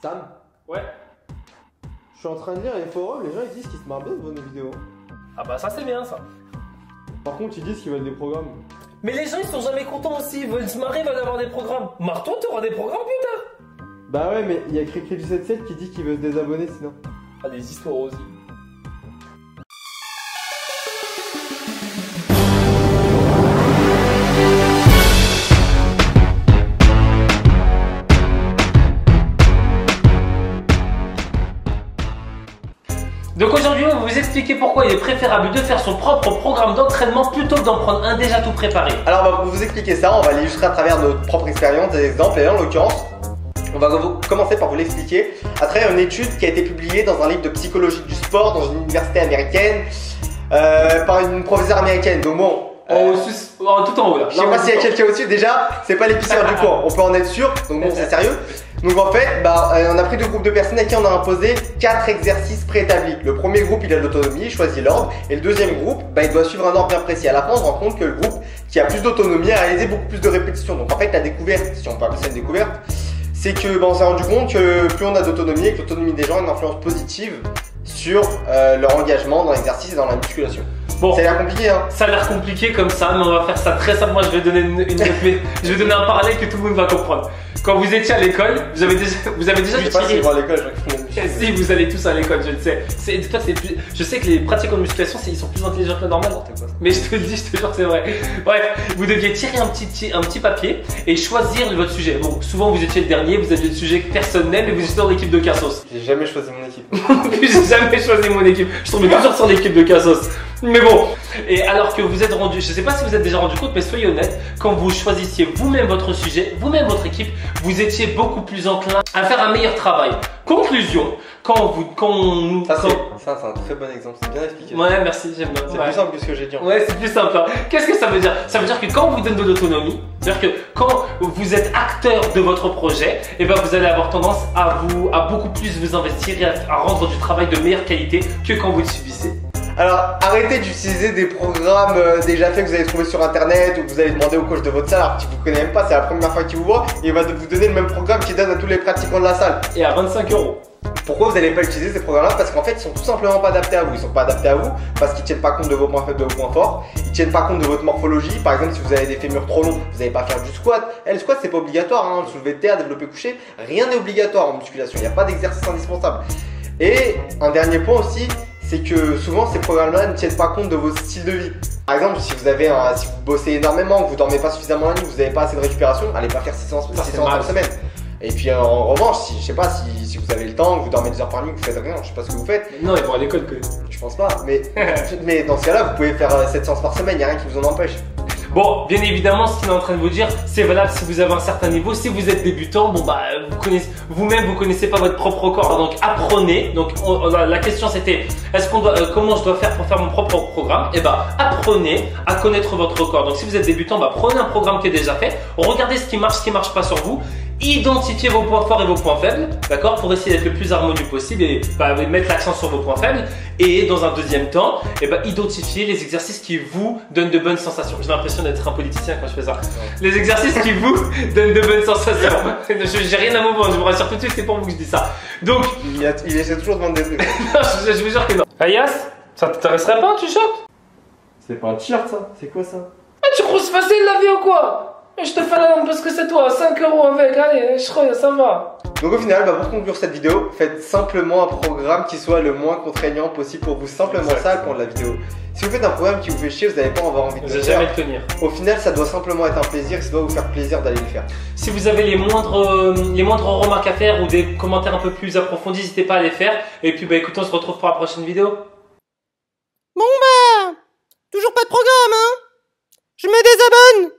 Sam? Ouais. Je suis en train de lire les forums, les gens ils disent qu'ils se marrent bien devant nos vidéos. Ah bah ça c'est bien ça. Par contre ils disent qu'ils veulent des programmes. Mais les gens ils sont jamais contents aussi, ils veulent se marrer, ils veulent avoir des programmes. Marre-toi, t'auras des programmes plus tard. Bah ouais mais il y a Cricri du 77 qui dit qu'il veut se désabonner sinon. Ah des histoires aussi. Donc aujourd'hui, on va vous expliquer pourquoi il est préférable de faire son propre programme d'entraînement plutôt que d'en prendre un déjà tout préparé. Alors on va vous expliquer ça, on va l'illustrer à travers notre propre expérience, des exemples, et en l'occurrence, on va commencer par vous l'expliquer à travers une étude qui a été publiée dans un livre de psychologie du sport dans une université américaine par une professeure américaine. Donc bon, tout en haut là. je sais pas s'il y a quelqu'un au-dessus, déjà, c'est pas l'épicière du coin, on peut en être sûr, donc bon, c'est sérieux. Donc en fait, on a pris deux groupes de personnes à qui on a imposé 4 exercices préétablis. Le premier groupe, il a de l'autonomie, il choisit l'ordre. Et le deuxième groupe, il doit suivre un ordre bien précis. À la fin, on se rend compte que le groupe qui a plus d'autonomie a réalisé beaucoup plus de répétitions. Donc en fait, la découverte, si on peut appeler ça une découverte, c'est que on s'est rendu compte que plus on a d'autonomie et que l'autonomie des gens a une influence positive sur leur engagement dans l'exercice et dans la musculation. Bon, ça a l'air compliqué, hein? Ça a l'air compliqué comme ça, mais on va faire ça très simple. Moi, je vais donner je vais donner un parallèle que tout le monde va comprendre. Quand vous étiez à l'école, vous avez déjà je sais pas si je vais à l'école, si vous allez tous à l'école, je le sais. Je sais que les pratiquants de musculation, ils sont plus intelligents que la normale. Mais je te le dis, je te jure que c'est vrai. Bref, vous deviez tirer un petit papier et choisir votre sujet. Bon, souvent vous étiez le dernier, vous aviez le sujet personnel et vous étiez dans l'équipe de Cassos. J'ai jamais choisi mon équipe. J'ai jamais choisi mon équipe. Je tombais toujours sur l'équipe de Cassos. Mais bon, et alors que vous êtes rendu, je sais pas si vous êtes déjà rendu compte, mais soyez honnête, quand vous choisissiez vous-même votre sujet, vous-même votre équipe, vous étiez beaucoup plus enclin à faire un meilleur travail. Conclusion, Ça c'est un très bon exemple, c'est bien expliqué. Ouais, merci, j'aime bien. C'est plus simple que ce que j'ai dit. Ouais, c'est plus simple. Hein. Qu'est-ce que ça veut dire? Ça veut dire que quand on vous donne de l'autonomie, c'est-à-dire que quand vous êtes acteur de votre projet, et ben vous allez avoir tendance à beaucoup plus vous investir et à rendre du travail de meilleure qualité que quand vous le subissez. Alors arrêtez d'utiliser des programmes déjà faits que vous allez trouver sur internet ou que vous allez demander au coach de votre salle alors qu'il ne vous connaît même pas, c'est la première fois qu'il vous voit et il va vous donner le même programme qu'il donne à tous les pratiquants de la salle. Et à 25 €. Pourquoi vous n'allez pas utiliser ces programmes-là? Parce qu'en fait ils sont tout simplement pas adaptés à vous. Ils sont pas adaptés à vous parce qu'ils tiennent pas compte de vos points faibles, de vos points forts. Ils tiennent pas compte de votre morphologie. Par exemple, si vous avez des fémurs trop longs, vous n'allez pas faire du squat. Et le squat c'est pas obligatoire, hein. Le soulevé de terre, développé couché, rien n'est obligatoire en musculation. Il n'y a pas d'exercice indispensable. Et un dernier point aussi, c'est que souvent ces programmes-là ne tiennent pas compte de vos styles de vie. Par exemple, si vous bossez énormément, que vous dormez pas suffisamment la nuit, vous n'avez pas assez de récupération, allez pas faire 6 séances par semaine. Et puis en revanche, si vous avez le temps, que vous dormez 2 heures par nuit, que vous faites rien, je sais pas ce que vous faites. Non, ils vont à l'école que. Je pense pas, mais dans ce cas-là, vous pouvez faire 7 séances par semaine, il n'y a rien qui vous en empêche. Bon, bien évidemment, ce qu'il est en train de vous dire, c'est valable si vous avez un certain niveau. Si vous êtes débutant, bon bah, vous-même, vous connaissez pas votre propre corps, donc apprenez. Donc, la question c'était, comment je dois faire pour faire mon propre programme? Et bah, apprenez à connaître votre corps. Donc, si vous êtes débutant, bah, prenez un programme qui est déjà fait, regardez ce qui marche pas sur vous. Identifiez vos points forts et vos points faibles, d'accord, pour essayer d'être le plus harmonieux possible et mettre l'accent sur vos points faibles. Et dans un deuxième temps, identifiez les exercices qui vous donnent de bonnes sensations. J'ai l'impression d'être un politicien quand je fais ça. Les exercices qui vous donnent de bonnes sensations. J'ai rien à me vendre, je vous rassure tout de suite, c'est pour vous que je dis ça. Donc, il essaie toujours de vendre des trucs. Non, je vous jure que non. Ayas, ça t'intéresserait pas un t-shirt? C'est pas un t-shirt ça? C'est quoi ça? Ah, tu crois que c'est facile la vie ou quoi? Je te fais la lampe parce que c'est toi, 5 € avec, allez, je crois, ça va. Donc au final, pour conclure cette vidéo, faites simplement un programme qui soit le moins contraignant possible pour vous. Simplement ça, pour la vidéo. Si vous faites un programme qui vous fait chier, vous n'allez pas avoir envie de le faire. Vous n'allez jamais le tenir. Au final, ça doit simplement être un plaisir, ça doit vous faire plaisir d'aller le faire. Si vous avez les moindres remarques à faire ou des commentaires un peu plus approfondis, n'hésitez pas à les faire. Et puis écoutez, on se retrouve pour la prochaine vidéo. Bon toujours pas de programme, hein? Je me désabonne.